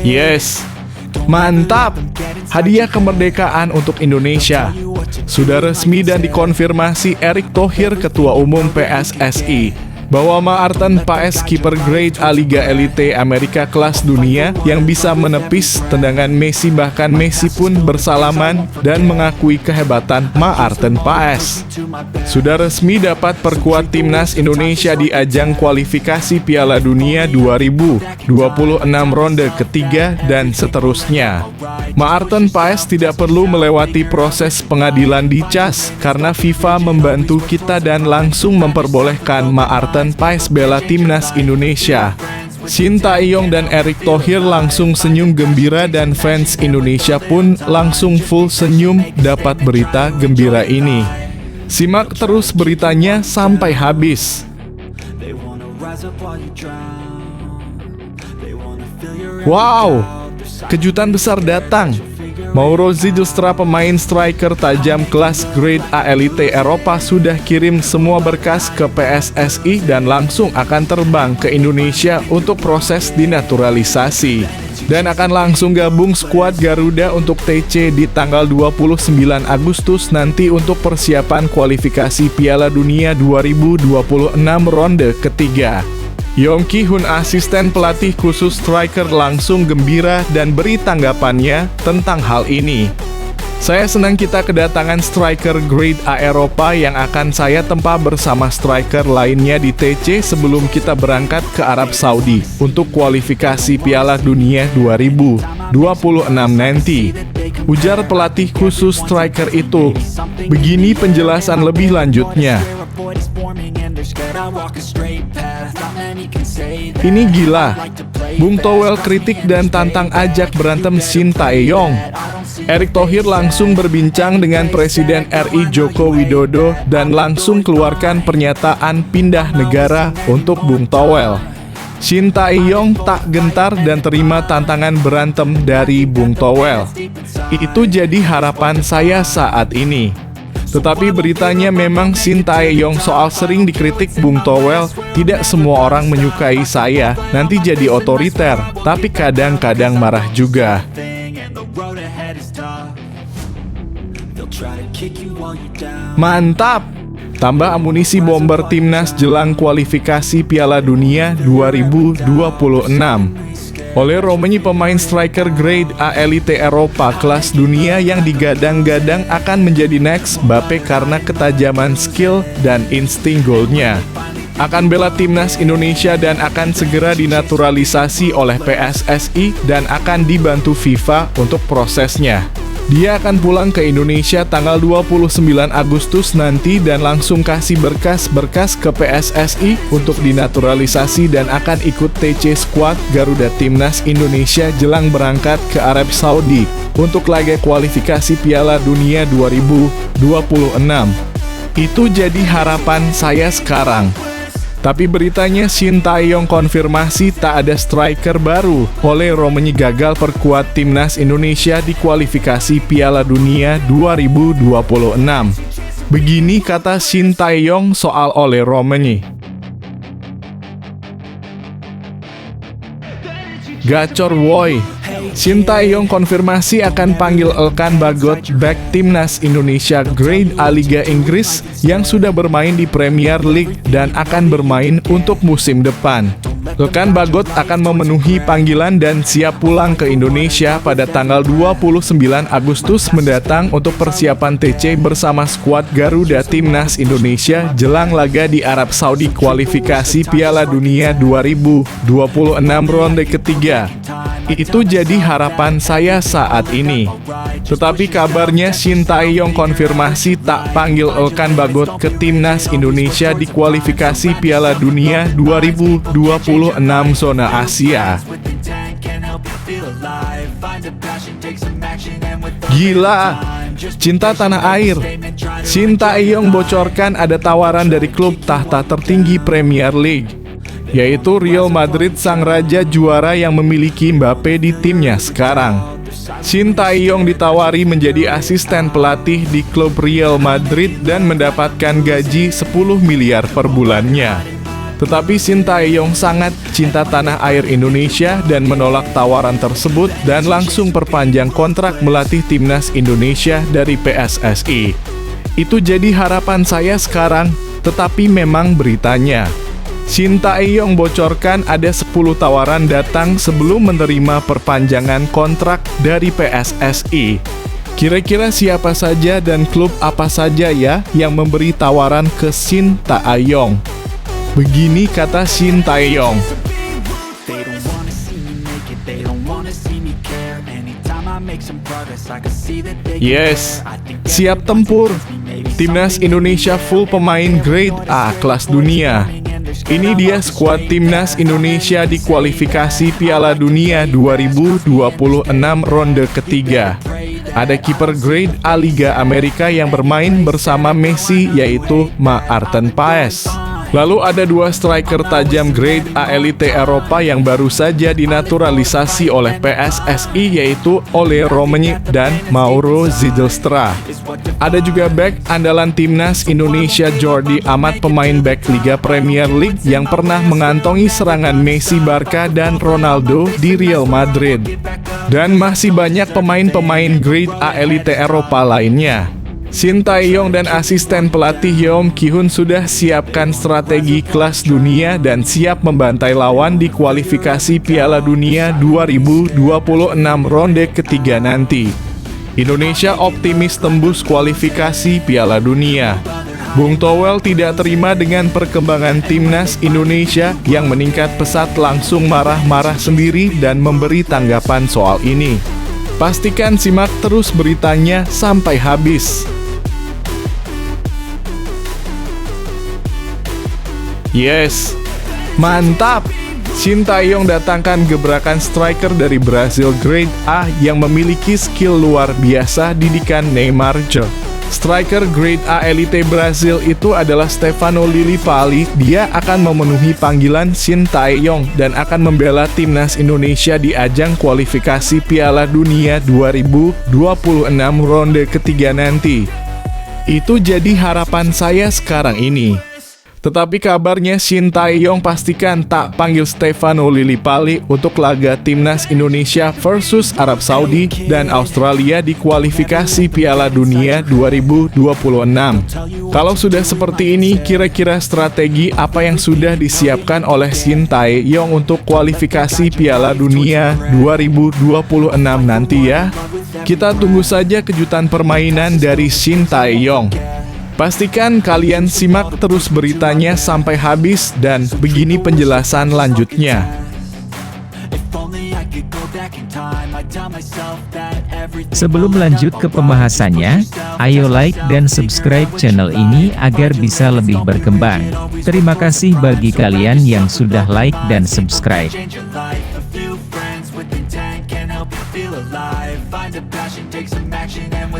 Yes, mantap! Hadiah kemerdekaan untuk Indonesia. Sudah resmi dan dikonfirmasi Erick Thohir, Ketua Umum PSSI, bahwa Maarten Paes, kiper grade A Liga Elite Amerika kelas dunia yang bisa menepis tendangan Messi, bahkan Messi pun bersalaman dan mengakui kehebatan Maarten Paes. Sudah resmi dapat perkuat timnas Indonesia di ajang kualifikasi Piala Dunia 2026 ronde ketiga dan seterusnya. Maarten Paes tidak perlu melewati proses pengadilan di CAS karena FIFA membantu kita dan langsung memperbolehkan Maarten Paes bela timnas Indonesia. Shin Tae-yong dan Erick Thohir langsung senyum gembira dan fans Indonesia pun langsung full senyum dapat berita gembira ini. Simak terus beritanya sampai habis. Wow, kejutan besar datang. Mauro Zijlstra, pemain striker tajam kelas grade A Elite Eropa, sudah kirim semua berkas ke PSSI dan langsung akan terbang ke Indonesia untuk proses dinaturalisasi. Dan akan langsung gabung skuad Garuda untuk TC di tanggal 29 Agustus nanti untuk persiapan kualifikasi Piala Dunia 2026 ronde ketiga. Yong Ki-hun, asisten pelatih khusus striker, langsung gembira dan beri tanggapannya tentang hal ini. Saya senang kita kedatangan striker grade A Eropa yang akan saya tempa bersama striker lainnya di TC sebelum kita berangkat ke Arab Saudi untuk kualifikasi Piala Dunia 2026 nanti, ujar pelatih khusus striker itu. Begini penjelasan lebih lanjutnya. Ini gila. Bung Towel kritik dan tantang ajak berantem Shin Tae-yong. Erick Thohir langsung berbincang dengan Presiden RI Joko Widodo dan langsung keluarkan pernyataan pindah negara untuk Bung Towel. Shin Tae-yong tak gentar dan terima tantangan berantem dari Bung Towel. Itu jadi harapan saya saat ini. Tetapi beritanya memang Shin Tae-yong soal sering dikritik Bung Towel, tidak semua orang menyukai saya, nanti jadi otoriter, tapi kadang-kadang marah juga. Mantap! Tambah amunisi bomber timnas jelang kualifikasi Piala Dunia 2026. Oleh Romagnoli, pemain striker grade A Elite Eropa kelas dunia yang digadang-gadang akan menjadi next Mbappe karena ketajaman skill dan insting golnya. Akan bela timnas Indonesia dan akan segera dinaturalisasi oleh PSSI dan akan dibantu FIFA untuk prosesnya. Dia akan pulang ke Indonesia tanggal 29 Agustus nanti dan langsung kasih berkas-berkas ke PSSI untuk dinaturalisasi dan akan ikut TC Squad Garuda Timnas Indonesia jelang berangkat ke Arab Saudi untuk laga kualifikasi Piala Dunia 2026. Itu jadi harapan saya sekarang. Tapi beritanya Shin Tae-yong konfirmasi tak ada striker baru. Oleh Romagnoli gagal perkuat timnas Indonesia di kualifikasi Piala Dunia 2026. Begini kata Shin Tae-yong soal Ole Romagnoli. Gacor woi. Shin Tae-yong konfirmasi akan panggil Elkan Bagot back timnas Indonesia grade A Liga Inggris yang sudah bermain di Premier League dan akan bermain untuk musim depan. Elkan Bagot akan memenuhi panggilan dan siap pulang ke Indonesia pada tanggal 29 Agustus mendatang untuk persiapan TC bersama skuad Garuda Timnas Indonesia jelang laga di Arab Saudi kualifikasi Piala Dunia 2026 ronde ketiga. Itu jadi harapan saya saat ini. Tetapi kabarnya Shin Tae-yong konfirmasi tak panggil Elkan Bagot ke timnas Indonesia di kualifikasi Piala Dunia 2026 zona Asia. Gila, cinta tanah air. Shin Tae-yong bocorkan ada tawaran dari klub tahta tertinggi Premier League, yaitu Real Madrid, sang raja juara yang memiliki Mbappe di timnya sekarang. Shin Tae-yong ditawari menjadi asisten pelatih di klub Real Madrid dan mendapatkan gaji 10 miliar per bulannya. Tetapi Sintayong sangat cinta tanah air Indonesia dan menolak tawaran tersebut dan langsung perpanjang kontrak melatih timnas Indonesia dari PSSI. Itu jadi harapan saya sekarang, tetapi memang beritanya Sintayong bocorkan ada 10 tawaran datang sebelum menerima perpanjangan kontrak dari PSSI. Kira-kira siapa saja dan klub apa saja ya yang memberi tawaran ke Sintayong? Begini kata Sintayong. Yes, siap tempur. Timnas Indonesia full pemain grade A kelas dunia. Ini dia skuad Timnas Indonesia di kualifikasi Piala Dunia 2026 ronde ketiga. Ada kiper grade A Liga Amerika yang bermain bersama Messi yaitu Maarten Paes. Lalu ada 2 striker tajam grade A elite Eropa yang baru saja dinaturalisasi oleh PSSI yaitu Ole Romani dan Mauro Zijlstra. Ada juga bek andalan Timnas Indonesia Jordi Amat, pemain bek Liga Premier League yang pernah mengantongi serangan Messi, Barca, dan Ronaldo di Real Madrid. Dan masih banyak pemain-pemain grade A elite Eropa lainnya. Sintayong dan asisten pelatih Yeom Ki-hun sudah siapkan strategi kelas dunia dan siap membantai lawan di kualifikasi Piala Dunia 2026 ronde ketiga nanti. Indonesia optimis tembus kualifikasi Piala Dunia. Bung Towel tidak terima dengan perkembangan Timnas Indonesia yang meningkat pesat, langsung marah-marah sendiri dan memberi tanggapan soal ini. Pastikan simak terus beritanya sampai habis. Yes, mantap! Sintayong datangkan gebrakan striker dari Brazil grade A yang memiliki skill luar biasa didikan Neymar Jr. Striker grade A elite Brazil itu adalah Stefano Lillipali. Dia akan memenuhi panggilan Sintayong dan akan membela timnas Indonesia di ajang kualifikasi Piala Dunia 2026 ronde ketiga nanti. Itu jadi harapan saya sekarang ini. Tetapi kabarnya Sintayong pastikan tak panggil Stefano Lillipali untuk laga timnas Indonesia versus Arab Saudi dan Australia di kualifikasi Piala Dunia 2026. Kalau sudah seperti ini, kira-kira strategi apa yang sudah disiapkan oleh Sintayong untuk kualifikasi Piala Dunia 2026 nanti ya? Kita tunggu saja kejutan permainan dari Sintayong. Pastikan kalian simak terus beritanya sampai habis dan begini penjelasan lanjutnya. Sebelum lanjut ke pembahasannya, ayo like dan subscribe channel ini agar bisa lebih berkembang. Terima kasih bagi kalian yang sudah like dan subscribe.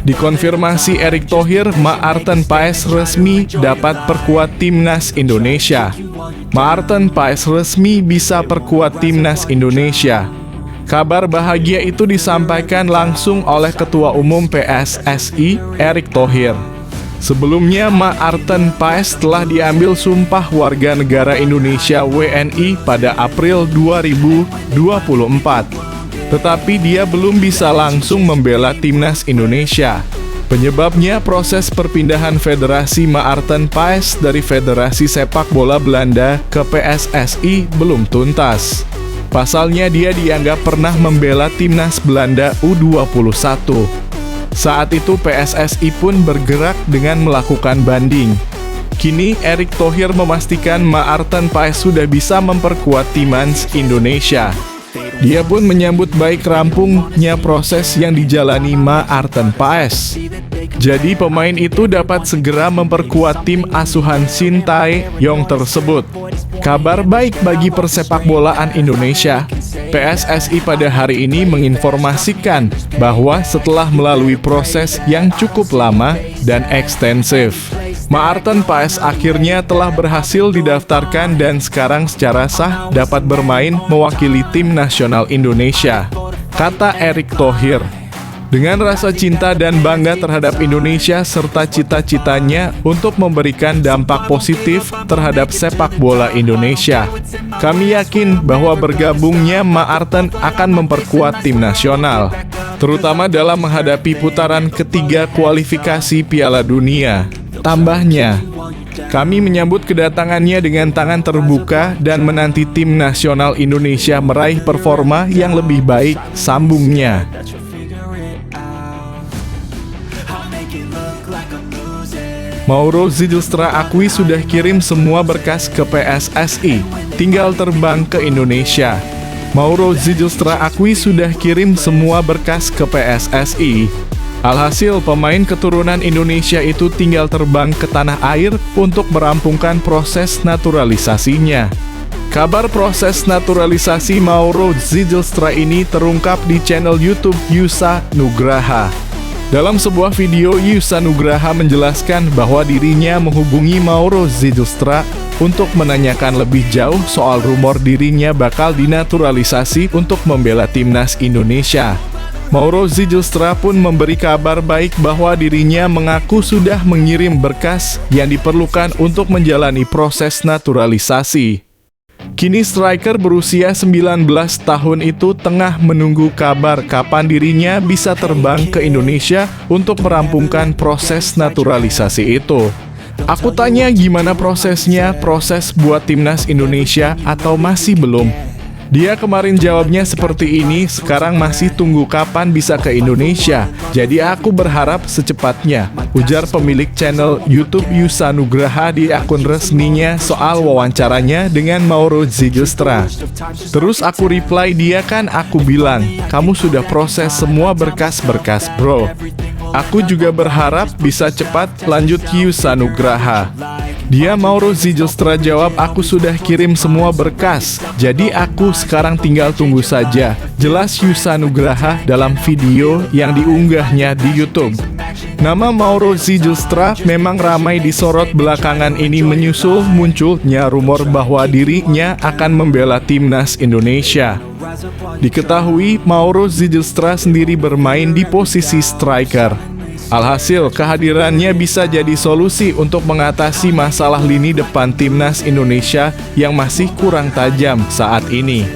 Dikonfirmasi Erick Thohir, Maarten Paes resmi dapat perkuat timnas Indonesia. Maarten Paes resmi bisa perkuat timnas Indonesia. Kabar bahagia itu disampaikan langsung oleh Ketua Umum PSSI, Erick Thohir. Sebelumnya, Maarten Paes telah diambil sumpah warga negara Indonesia WNI pada April 2024. Tetapi dia belum bisa langsung membela timnas Indonesia. Penyebabnya proses perpindahan Federasi Maarten Paes dari Federasi Sepak Bola Belanda ke PSSI belum tuntas. Pasalnya dia dianggap pernah membela timnas Belanda U21. Saat itu PSSI pun bergerak dengan melakukan banding. Kini Erick Thohir memastikan Maarten Paes sudah bisa memperkuat timnas Indonesia. Dia pun menyambut baik rampungnya proses yang dijalani Maarten Paes. Jadi pemain itu dapat segera memperkuat tim asuhan Sintayong tersebut. Kabar baik bagi persepakbolaan Indonesia. PSSI pada hari ini menginformasikan bahwa setelah melalui proses yang cukup lama dan ekstensif, Maarten Paes akhirnya telah berhasil didaftarkan dan sekarang secara sah dapat bermain mewakili tim nasional Indonesia, kata Erick Thohir. Dengan rasa cinta dan bangga terhadap Indonesia serta cita-citanya untuk memberikan dampak positif terhadap sepak bola Indonesia, kami yakin bahwa bergabungnya Maarten akan memperkuat tim nasional, terutama dalam menghadapi putaran ketiga kualifikasi Piala Dunia. Tambahnya, kami menyambut kedatangannya dengan tangan terbuka dan menanti tim nasional Indonesia meraih performa yang lebih baik, sambungnya. Mauro Zijlstra akui sudah kirim semua berkas ke PSSI, tinggal terbang ke Indonesia. Mauro Zijlstra akui sudah kirim semua berkas ke PSSI. Alhasil, pemain keturunan Indonesia itu tinggal terbang ke tanah air untuk merampungkan proses naturalisasinya. Kabar proses naturalisasi Mauro Zijlstra ini terungkap di channel YouTube Yusa Nugraha. Dalam sebuah video, Yusa Nugraha menjelaskan bahwa dirinya menghubungi Mauro Zijlstra untuk menanyakan lebih jauh soal rumor dirinya bakal dinaturalisasi untuk membela timnas Indonesia. Mauro Zijlstra pun memberi kabar baik bahwa dirinya mengaku sudah mengirim berkas yang diperlukan untuk menjalani proses naturalisasi. Kini striker berusia 19 tahun itu tengah menunggu kabar kapan dirinya bisa terbang ke Indonesia untuk merampungkan proses naturalisasi itu. Aku tanya gimana prosesnya, proses buat timnas Indonesia atau masih belum? Dia kemarin jawabnya seperti ini, sekarang masih tunggu kapan bisa ke Indonesia. Jadi aku berharap secepatnya, ujar pemilik channel YouTube Yusa Nugraha di akun resminya soal wawancaranya dengan Mauro Zijlstra. Terus aku reply dia kan, aku bilang, kamu sudah proses semua berkas-berkas bro. Aku juga berharap bisa cepat, lanjut Yusa Nugraha. Dia Mauro Zijlstra jawab, aku sudah kirim semua berkas, jadi aku sekarang tinggal tunggu saja, jelas Yusa Nugraha dalam video yang diunggahnya di YouTube. Nama Mauro Zijlstra memang ramai disorot belakangan ini menyusul munculnya rumor bahwa dirinya akan membela timnas Indonesia. Diketahui Mauro Zijlstra sendiri bermain di posisi striker. Alhasil, kehadirannya bisa jadi solusi untuk mengatasi masalah lini depan timnas Indonesia yang masih kurang tajam saat ini.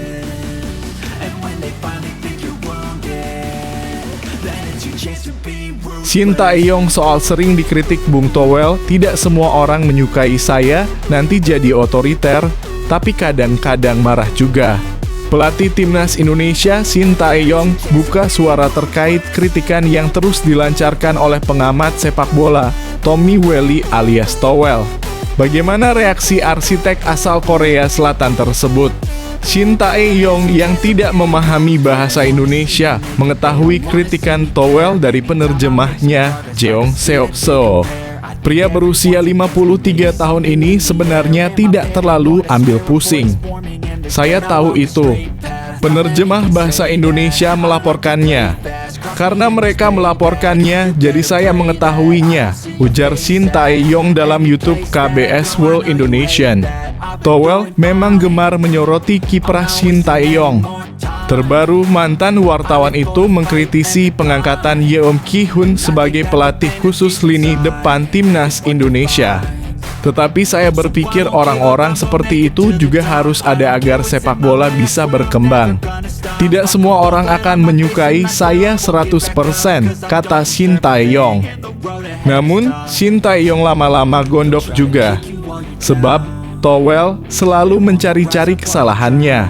Shin Tae-yong soal sering dikritik Bung Towel, tidak semua orang menyukai saya, nanti jadi otoriter, tapi kadang-kadang marah juga. Pelatih timnas Indonesia Shin Tae-yong buka suara terkait kritikan yang terus dilancarkan oleh pengamat sepak bola Tommy Welly alias Towel. Bagaimana reaksi arsitek asal Korea Selatan tersebut? Shin Tae-yong yang tidak memahami bahasa Indonesia mengetahui kritikan Towel dari penerjemahnya Jeong Seo. Pria berusia 53 tahun ini sebenarnya tidak terlalu ambil pusing. Saya tahu itu. Penerjemah bahasa Indonesia melaporkannya. Karena mereka melaporkannya, jadi saya mengetahuinya, ujar Shin Tae-yong dalam YouTube KBS World Indonesian. Towel memang gemar menyoroti kiprah Shin Tae-yong. Terbaru, mantan wartawan itu mengkritisi pengangkatan Yeom Ki-hun sebagai pelatih khusus lini depan timnas Indonesia. Tetapi saya berpikir orang-orang seperti itu juga harus ada agar sepak bola bisa berkembang. Tidak semua orang akan menyukai saya 100%, kata Shin Tae-yong. Namun, Shin Tae-yong lama-lama gondok juga. Sebab, Towel selalu mencari-cari kesalahannya.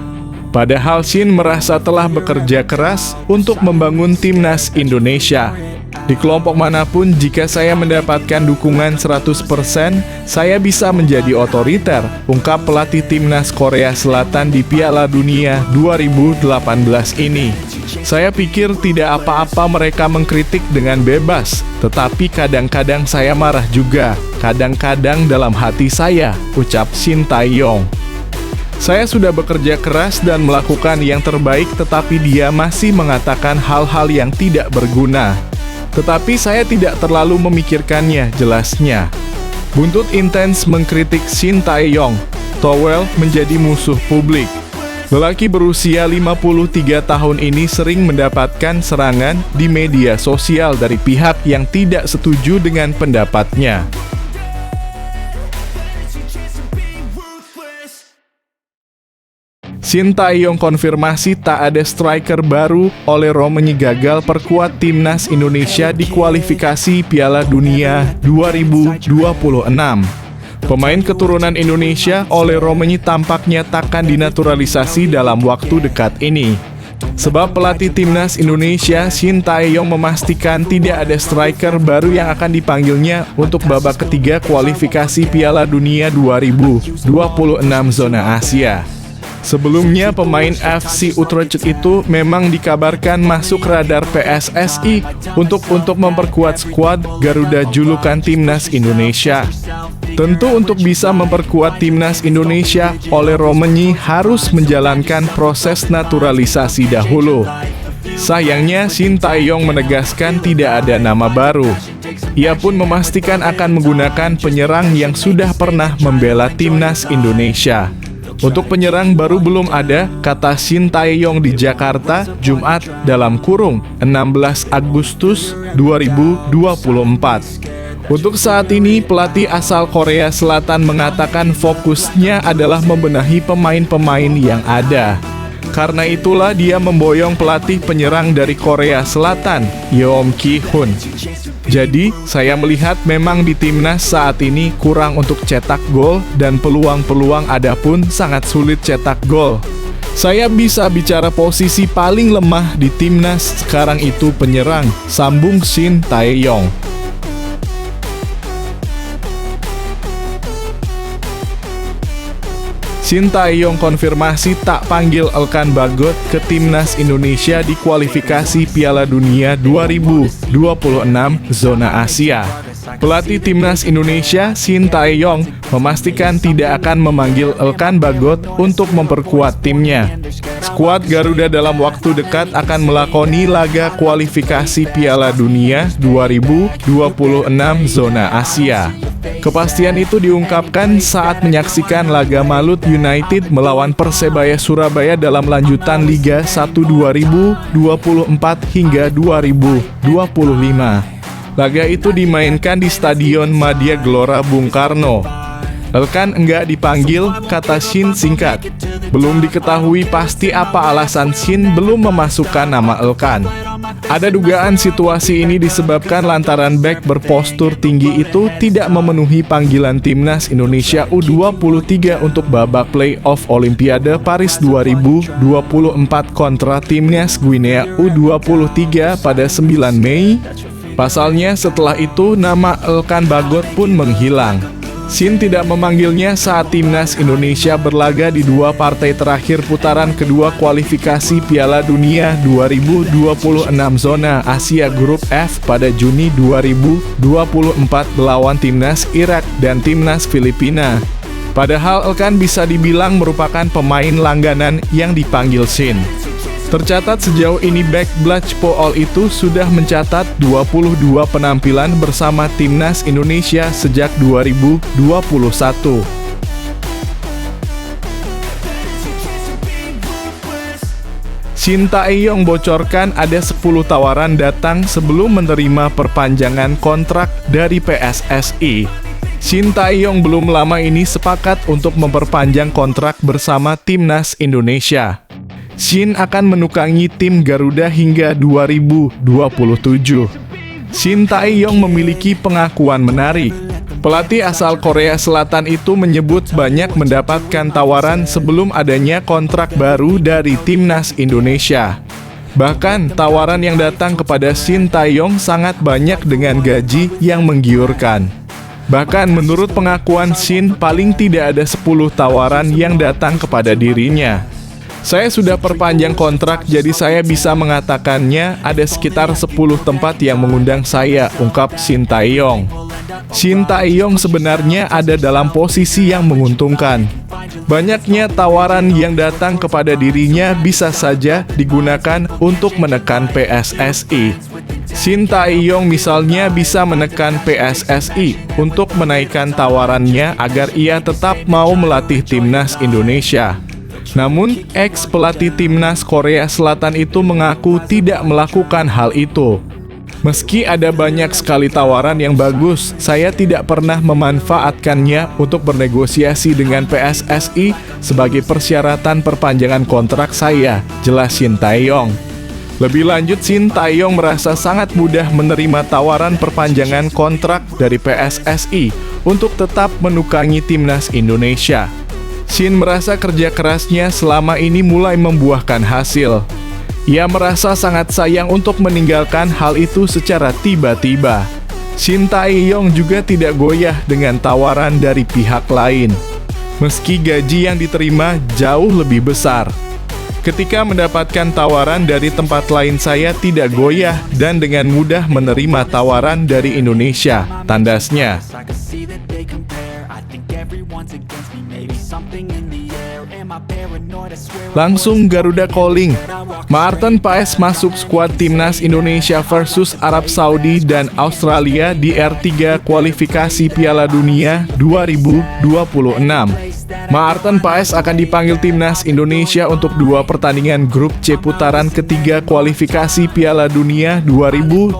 Padahal Shin merasa telah bekerja keras untuk membangun timnas Indonesia. Di kelompok manapun, jika saya mendapatkan dukungan 100%, saya bisa menjadi otoriter, ungkap pelatih timnas Korea Selatan di Piala Dunia 2018 ini. Saya pikir tidak apa-apa mereka mengkritik dengan bebas, tetapi kadang-kadang saya marah juga, kadang-kadang dalam hati saya, ucap Shin Tae-yong. Saya sudah bekerja keras dan melakukan yang terbaik, tetapi dia masih mengatakan hal-hal yang tidak berguna. Tetapi saya tidak terlalu memikirkannya, jelasnya. Buntut intens mengkritik Shin Tae-yong, Towel menjadi musuh publik. Lelaki berusia 53 tahun ini sering mendapatkan serangan di media sosial dari pihak yang tidak setuju dengan pendapatnya. Shin Tae-yong konfirmasi tak ada striker baru, Ole Romenyi gagal perkuat timnas Indonesia di kualifikasi Piala Dunia 2026. Pemain keturunan Indonesia, Ole Romenyi tampaknya takkan dinaturalisasi dalam waktu dekat ini. Sebab pelatih timnas Indonesia, Shin Tae-yong memastikan tidak ada striker baru yang akan dipanggilnya untuk babak ketiga kualifikasi Piala Dunia 2026 zona Asia. Sebelumnya, pemain FC Utrecht itu memang dikabarkan masuk radar PSSI untuk memperkuat skuad Garuda julukan timnas Indonesia. Tentu untuk bisa memperkuat timnas Indonesia, Ole Romenyi harus menjalankan proses naturalisasi dahulu. Sayangnya, Shin Tae-yong menegaskan tidak ada nama baru. Ia pun memastikan akan menggunakan penyerang yang sudah pernah membela timnas Indonesia. Untuk penyerang baru belum ada, kata Shin Tae-yong di Jakarta, Jumat dalam kurung 16 Agustus 2024. Untuk saat ini, pelatih asal Korea Selatan mengatakan fokusnya adalah membenahi pemain-pemain yang ada. Karena itulah dia memboyong pelatih penyerang dari Korea Selatan, Yeom Ki-hun. Jadi, saya melihat memang di timnas saat ini kurang untuk cetak gol dan peluang-peluang ada pun sangat sulit cetak gol. Saya bisa bicara posisi paling lemah di timnas sekarang itu penyerang, sambung Shin Tae-yong. Shin Tae-yong konfirmasi tak panggil Elkan Bagot ke timnas Indonesia di kualifikasi Piala Dunia 2026 zona Asia. Pelatih timnas Indonesia, Shin Tae-yong, memastikan tidak akan memanggil Elkan Bagot untuk memperkuat timnya. Skuad Garuda dalam waktu dekat akan melakoni laga kualifikasi Piala Dunia 2026 zona Asia. Kepastian itu diungkapkan saat menyaksikan laga Malut United melawan Persebaya Surabaya dalam lanjutan Liga 1 2024 hingga 2025. Laga itu dimainkan di Stadion Madia Gelora Bung Karno. Elkan enggak dipanggil, kata Shin singkat. Belum diketahui pasti apa alasan Shin belum memasukkan nama Elkan. Ada dugaan situasi ini disebabkan lantaran bek berpostur tinggi itu tidak memenuhi panggilan timnas Indonesia U23 untuk babak play-off Olimpiade Paris 2024 kontra timnas Guinea U23 pada 9 Mei. Pasalnya setelah itu nama Elkan Bagot pun menghilang. Shin tidak memanggilnya saat timnas Indonesia berlaga di dua partai terakhir putaran kedua kualifikasi Piala Dunia 2026 zona Asia Grup F pada Juni 2024 melawan timnas Irak dan timnas Filipina. Padahal Elkan bisa dibilang merupakan pemain langganan yang dipanggil Shin. Tercatat sejauh ini bek Blachpool itu sudah mencatat 22 penampilan bersama timnas Indonesia sejak 2021. Shin Tae-yong bocorkan ada 10 tawaran datang sebelum menerima perpanjangan kontrak dari PSSI. Shin Tae-yong belum lama ini sepakat untuk memperpanjang kontrak bersama timnas Indonesia. Shin akan menukangi tim Garuda hingga 2027. Shin Tae-yong memiliki pengakuan menarik. Pelatih asal Korea Selatan itu menyebut banyak mendapatkan tawaran sebelum adanya kontrak baru dari timnas Indonesia. Bahkan, tawaran yang datang kepada Shin Tae-yong sangat banyak dengan gaji yang menggiurkan. Bahkan menurut pengakuan Shin, paling tidak ada 10 tawaran yang datang kepada dirinya. Saya sudah perpanjang kontrak, jadi saya bisa mengatakannya ada sekitar 10 tempat yang mengundang saya, ungkap Shin Tae-yong. Shin Tae-yong sebenarnya ada dalam posisi yang menguntungkan. Banyaknya tawaran yang datang kepada dirinya bisa saja digunakan untuk menekan PSSI. Shin Tae-yong misalnya bisa menekan PSSI untuk menaikkan tawarannya agar ia tetap mau melatih timnas Indonesia. Namun, ex-pelatih timnas Korea Selatan itu mengaku tidak melakukan hal itu. Meski ada banyak sekali tawaran yang bagus, saya tidak pernah memanfaatkannya untuk bernegosiasi dengan PSSI sebagai persyaratan perpanjangan kontrak saya, jelas Shin Tae-yong. Lebih lanjut, Shin Tae-yong merasa sangat mudah menerima tawaran perpanjangan kontrak dari PSSI untuk tetap menukangi timnas Indonesia. Shin merasa kerja kerasnya selama ini mulai membuahkan hasil. Ia merasa sangat sayang untuk meninggalkan hal itu secara tiba-tiba. Shin Tae-yong juga tidak goyah dengan tawaran dari pihak lain, meski gaji yang diterima jauh lebih besar. Ketika mendapatkan tawaran dari tempat lain, saya tidak goyah dan dengan mudah menerima tawaran dari Indonesia, tandasnya. Langsung Garuda calling. Maarten Paes masuk skuad timnas Indonesia versus Arab Saudi dan Australia di R3 kualifikasi Piala Dunia 2026. Maarten Paes akan dipanggil timnas Indonesia untuk 2 pertandingan grup C putaran ketiga kualifikasi Piala Dunia 2026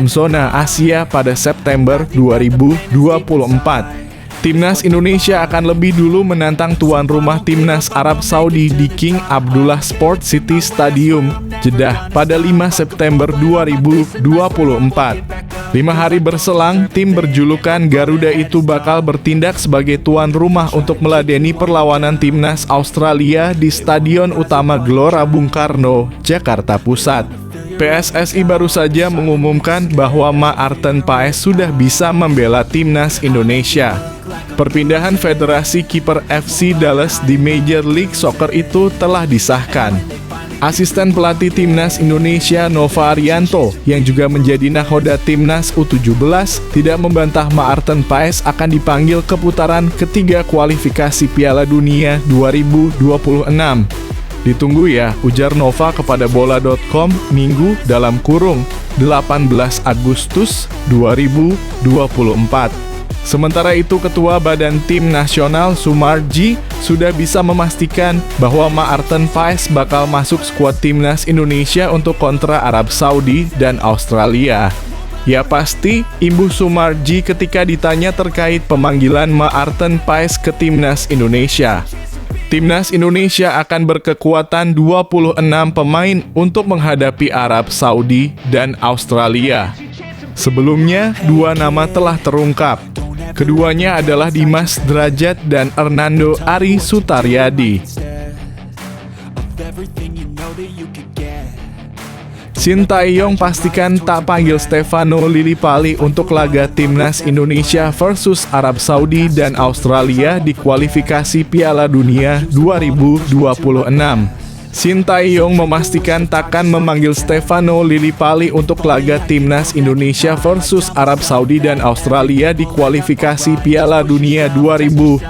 zona Asia pada September 2024. Timnas Indonesia akan lebih dulu menantang tuan rumah timnas Arab Saudi di King Abdullah Sport City Stadium, Jeddah pada 5 September 2024. 5 hari berselang, tim berjulukan Garuda itu bakal bertindak sebagai tuan rumah untuk meladeni perlawanan timnas Australia di Stadion Utama Gelora Bung Karno, Jakarta Pusat. PSSI baru saja mengumumkan bahwa Maarten Paes sudah bisa membela timnas Indonesia. Perpindahan Federasi Kiper FC Dallas di Major League Soccer itu telah disahkan. Asisten pelatih timnas Indonesia Nova Arianto, yang juga menjadi nahoda timnas U17, tidak membantah Maarten Paes akan dipanggil ke putaran ketiga kualifikasi Piala Dunia 2026. Ditunggu ya, ujar Nova kepada bola.com Minggu dalam kurung 18 Agustus 2024. Sementara itu, Ketua Badan Tim Nasional Sumarji sudah bisa memastikan bahwa Maarten Paes bakal masuk skuad timnas Indonesia untuk kontra Arab Saudi dan Australia. Ya pasti, imbuh Sumarji ketika ditanya terkait pemanggilan Maarten Paes ke timnas Indonesia. Timnas Indonesia akan berkekuatan 26 pemain untuk menghadapi Arab Saudi dan Australia. Sebelumnya, 2 nama telah terungkap. Keduanya adalah Dimas Drajat dan Hernando Ari Sutaryadi. Shin Tae-yong pastikan tak panggil Stefano Lillipali untuk laga timnas Indonesia versus Arab Saudi dan Australia di kualifikasi Piala Dunia 2026. Shin Tae-yong memastikan takkan memanggil Stefano Lillipali untuk laga timnas Indonesia versus Arab Saudi dan Australia di kualifikasi Piala Dunia 2026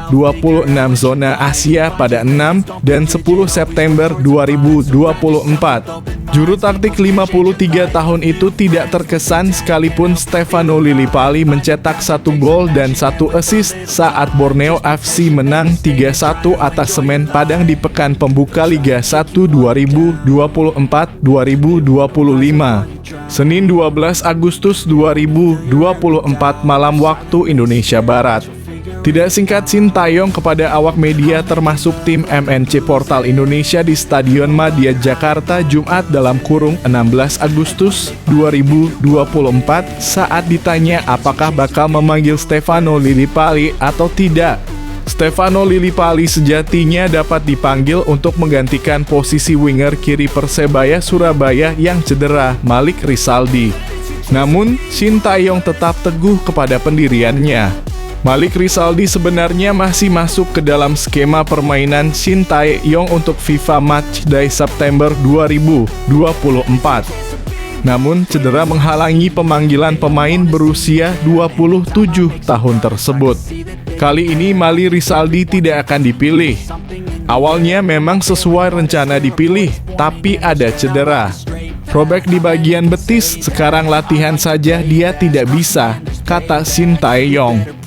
zona Asia pada 6 dan 10 September 2024. Juru taktik 53 tahun itu tidak terkesan sekalipun Stefano Lillipali mencetak 1 gol dan 1 assist saat Borneo FC menang 3-1 atas Semen Padang di pekan pembuka Liga 1 2024-2025. Senin 12 Agustus 2024 malam waktu Indonesia Barat. Tidak singkat Shin Tae-yong kepada awak media termasuk tim MNC Portal Indonesia di Stadion Madia Jakarta Jumat dalam kurung 16 Agustus 2024 saat ditanya apakah bakal memanggil Stefano Lillipali atau tidak. Stefano Lillipali sejatinya dapat dipanggil untuk menggantikan posisi winger kiri Persebaya Surabaya yang cedera, Malik Rizaldi. Namun, Shin Tae-yong tetap teguh kepada pendiriannya. Malik Rizaldi sebenarnya masih masuk ke dalam skema permainan Shin Tae-yong untuk FIFA Matchday September 2024. Namun, cedera menghalangi pemanggilan pemain berusia 27 tahun tersebut. Kali ini Malik Rizaldi tidak akan dipilih. Awalnya memang sesuai rencana dipilih, tapi ada cedera. Robek di bagian betis, sekarang latihan saja dia tidak bisa, kata Shin Tae-yong.